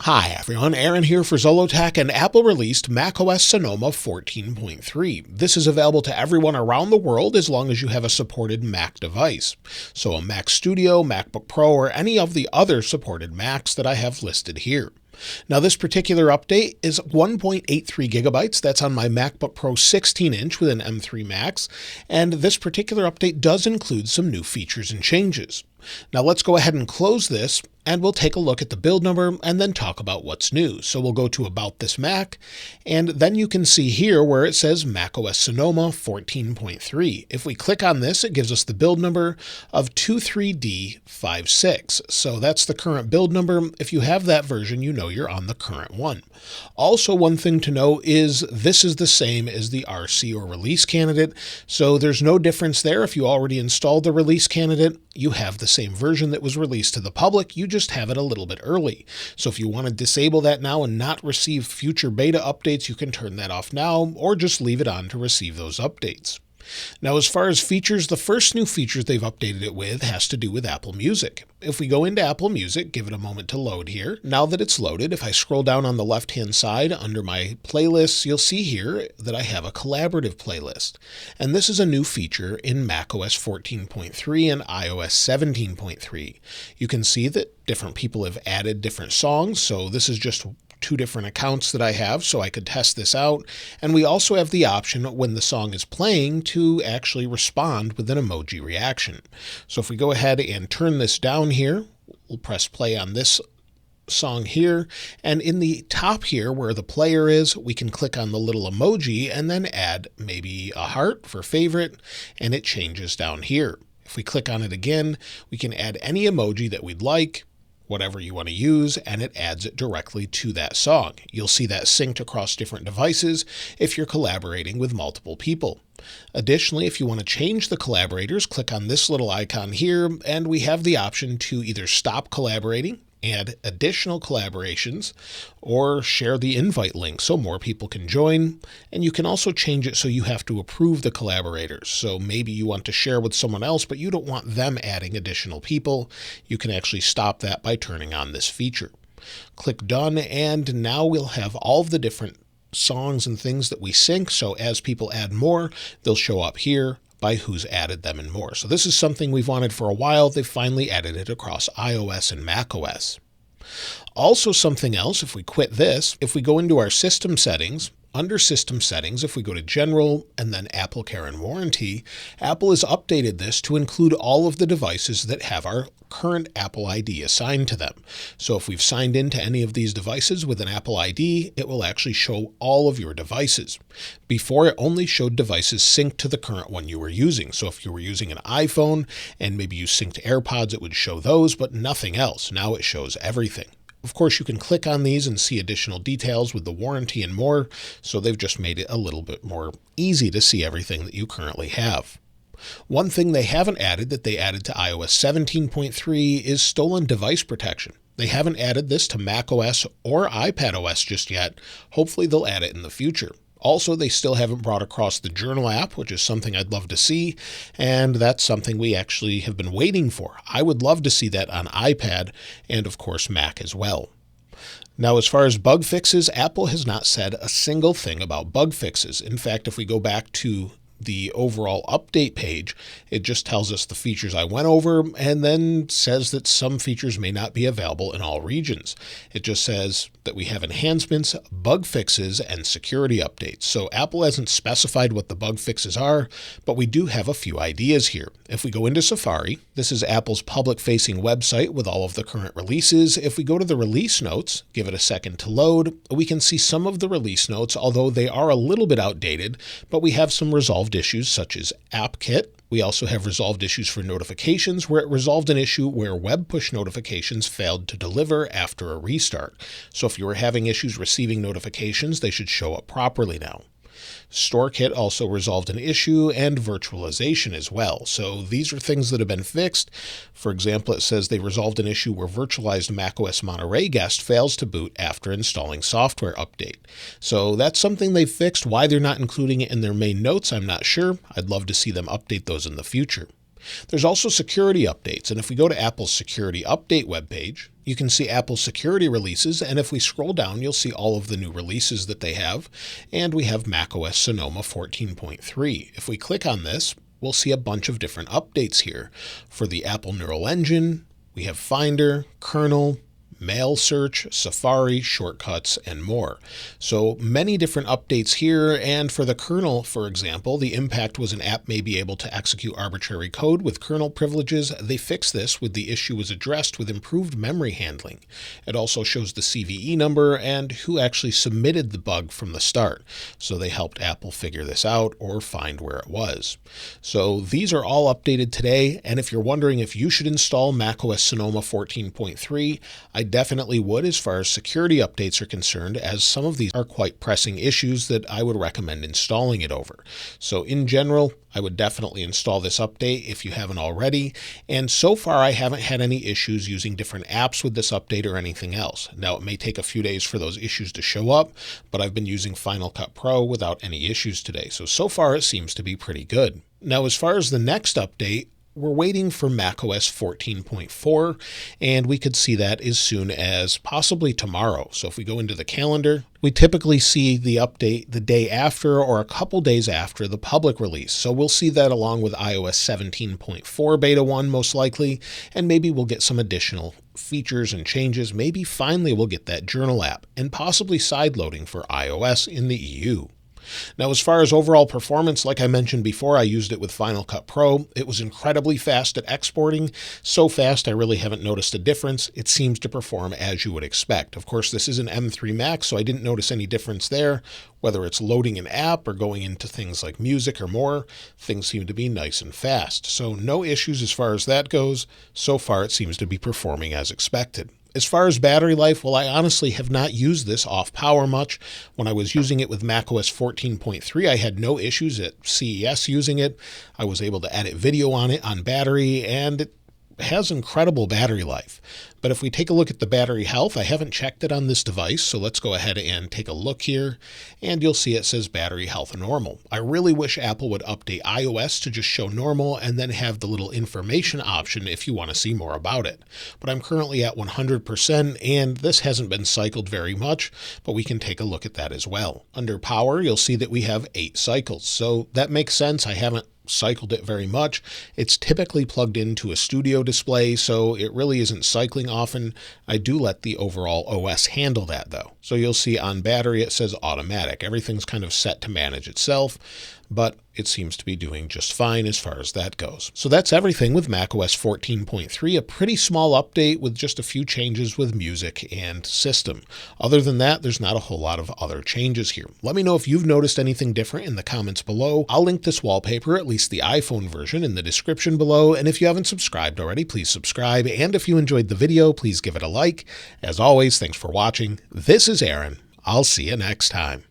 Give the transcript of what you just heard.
Hi everyone, Aaron here for Zollotech, and Apple released macOS Sonoma 14.3. This is available to everyone around the world as long as you have a supported Mac device. So a Mac Studio, MacBook Pro, or any of the other supported Macs that I have listed here. Now this particular update is 1.83 gigabytes. That's on my MacBook Pro 16-inch with an M3 Max, and this particular update does include some new features and changes. Now let's go ahead and close this, and we'll take a look at the build number and then talk about what's new. So we'll go to About This Mac, and then you can see here where it says macOS Sonoma 14.3. If we click on this, it gives us the build number of 23D56. So that's the current build number. If you have that version, you know you're on the current one. Also, one thing to know is this is the same as the RC or release candidate. So there's no difference there. If you already installed the release candidate, you have the same version that was released to the public. You just have it a little bit early. So if you want to disable that now and not receive future beta updates, you can turn that off now or just leave it on to receive those updates. Now, as far as features, the first new features they've updated it with has to do with Apple Music. If we go into Apple Music, give it a moment to load here. Now that it's loaded, if I scroll down on the left-hand side under my playlists, you'll see here that I have a collaborative playlist. And this is a new feature in macOS 14.3 and iOS 17.3. You can see that different people have added different songs, so this is just two different accounts that I have, so I could test this out. And we also have the option when the song is playing to actually respond with an emoji reaction. So if we go ahead and turn this down here, we'll press play on this song here, and in the top here where the player is, we can click on the little emoji and then add maybe a heart for favorite, and it changes down here. If we click on it again, we can add any emoji that we'd like, whatever you want to use, and it adds it directly to that song. You'll see that synced across different devices if you're collaborating with multiple people. Additionally, if you want to change the collaborators, click on this little icon here, and we have the option to either stop collaborating, add additional collaborations, or share the invite link so more people can join. And you can also change it so you have to approve the collaborators. So maybe you want to share with someone else, but you don't want them adding additional people. You can actually stop that by turning on this feature. Click Done, and now we'll have all of the different songs and things that we sync. So as people add more, they'll show up here by who's added them and more. So this is something we've wanted for a while. They've finally added it across iOS and macOS. Also, something else, if we quit this, if we go into our system settings, under System Settings, if we go to General and then Apple Care and Warranty, Apple has updated this to include all of the devices that have our current Apple ID assigned to them. So if we've signed into any of these devices with an Apple ID, it will actually show all of your devices. Before, it only showed devices synced to the current one you were using. So if you were using an iPhone and maybe you synced AirPods, it would show those, but nothing else. Now it shows everything. Of course, you can click on these and see additional details with the warranty and more, so they've just made it a little bit more easy to see everything that you currently have. One thing they haven't added that they added to iOS 17.3 is stolen device protection. They haven't added this to macOS or iPadOS just yet. Hopefully they'll add it in the future. Also, they still haven't brought across the Journal app, which is something I'd love to see, and that's something we actually have been waiting for. I would love to see that on iPad and, of course, Mac as well. Now, as far as bug fixes, Apple has not said a single thing about bug fixes. In fact, if we go back to the overall update page, it just tells us the features I went over and then says that some features may not be available in all regions. It just says that we have enhancements, bug fixes, and security updates. So Apple hasn't specified what the bug fixes are, but we do have a few ideas here. If we go into Safari, this is Apple's public-facing website with all of the current releases. If we go to the release notes, give it a second to load, we can see some of the release notes, although they are a little bit outdated, but we have some resolved issues such as AppKit. We also have resolved issues for notifications, where it resolved an issue where web push notifications failed to deliver after a restart. So if you were having issues receiving notifications, they should show up properly now. StoreKit also resolved an issue, and virtualization as well. So these are things that have been fixed. For example, it says they resolved an issue where virtualized macOS Monterey guest fails to boot after installing software update. So that's something they've fixed. Why they're not including it in their main notes, I'm not sure. I'd love to see them update those in the future. There's also security updates, and if we go to Apple's security update webpage, You can see Apple's security releases, and if we scroll down, you'll see all of the new releases that they have, and we have macOS Sonoma 14.3. If we click on this, we'll see a bunch of different updates here. For the Apple Neural Engine, we have Finder, Kernel, Mail Search, Safari, Shortcuts, and more. So many different updates here, and for the kernel, for example, the impact was an app may be able to execute arbitrary code with kernel privileges. They fixed this with the issue was addressed with improved memory handling. It also shows the CVE number and who actually submitted the bug from the start. So they helped Apple figure this out or find where it was. So these are all updated today, and if you're wondering if you should install macOS Sonoma 14.3, I definitely would as far as security updates are concerned, as some of these are quite pressing issues that I would recommend installing it over. So in general, I would definitely install this update if you haven't already, and so far I haven't had any issues using different apps with this update or anything else. Now it may take a few days for those issues to show up, but I've been using Final Cut Pro without any issues today, so far it seems to be pretty good. Now as far as the next update, we're waiting for macOS 14.4, and we could see that as soon as possibly tomorrow. So if we go into the calendar, we typically see the update the day after or a couple days after the public release. So we'll see that along with iOS 17.4 Beta 1 most likely, and maybe we'll get some additional features and changes. Maybe finally we'll get that journal app and possibly sideloading for iOS in the EU. Now, as far as overall performance, like I mentioned before, I used it with Final Cut Pro. It was incredibly fast at exporting. So fast, I really haven't noticed a difference. It seems to perform as you would expect. Of course, this is an M3 Max, so I didn't notice any difference there. Whether it's loading an app or going into things like music or more, things seem to be nice and fast. So no issues as far as that goes. So far, it seems to be performing as expected. As far as battery life, well, I honestly have not used this off power much. When I was using it with macOS 14.3, I had no issues at CES using it. I was able to edit video on it on battery, and it has incredible battery life. But if we take a look at the battery health, I haven't checked it on this device, so let's go ahead and take a look here, and you'll see it says battery health normal. I really wish Apple would update iOS to just show normal and then have the little information option if you want to see more about it. But I'm currently at 100%, and this hasn't been cycled very much, but we can take a look at that as well. Under power, you'll see that we have 8 cycles, so that makes sense. I haven't cycled it very much. It's typically plugged into a studio display, so it really isn't cycling often. I do let the overall OS handle that though. So you'll see on battery it says automatic. Everything's kind of set to manage itself, but it seems to be doing just fine as far as that goes. So that's everything with macOS 14.3, a pretty small update with just a few changes with music and system. Other than that, there's not a whole lot of other changes here. Let me know if you've noticed anything different in the comments below. I'll link this wallpaper, at least the iPhone version, in the description below. And if you haven't subscribed already, please subscribe. And if you enjoyed the video, please give it a like. As always, thanks for watching. This is Aaron. I'll see you next time.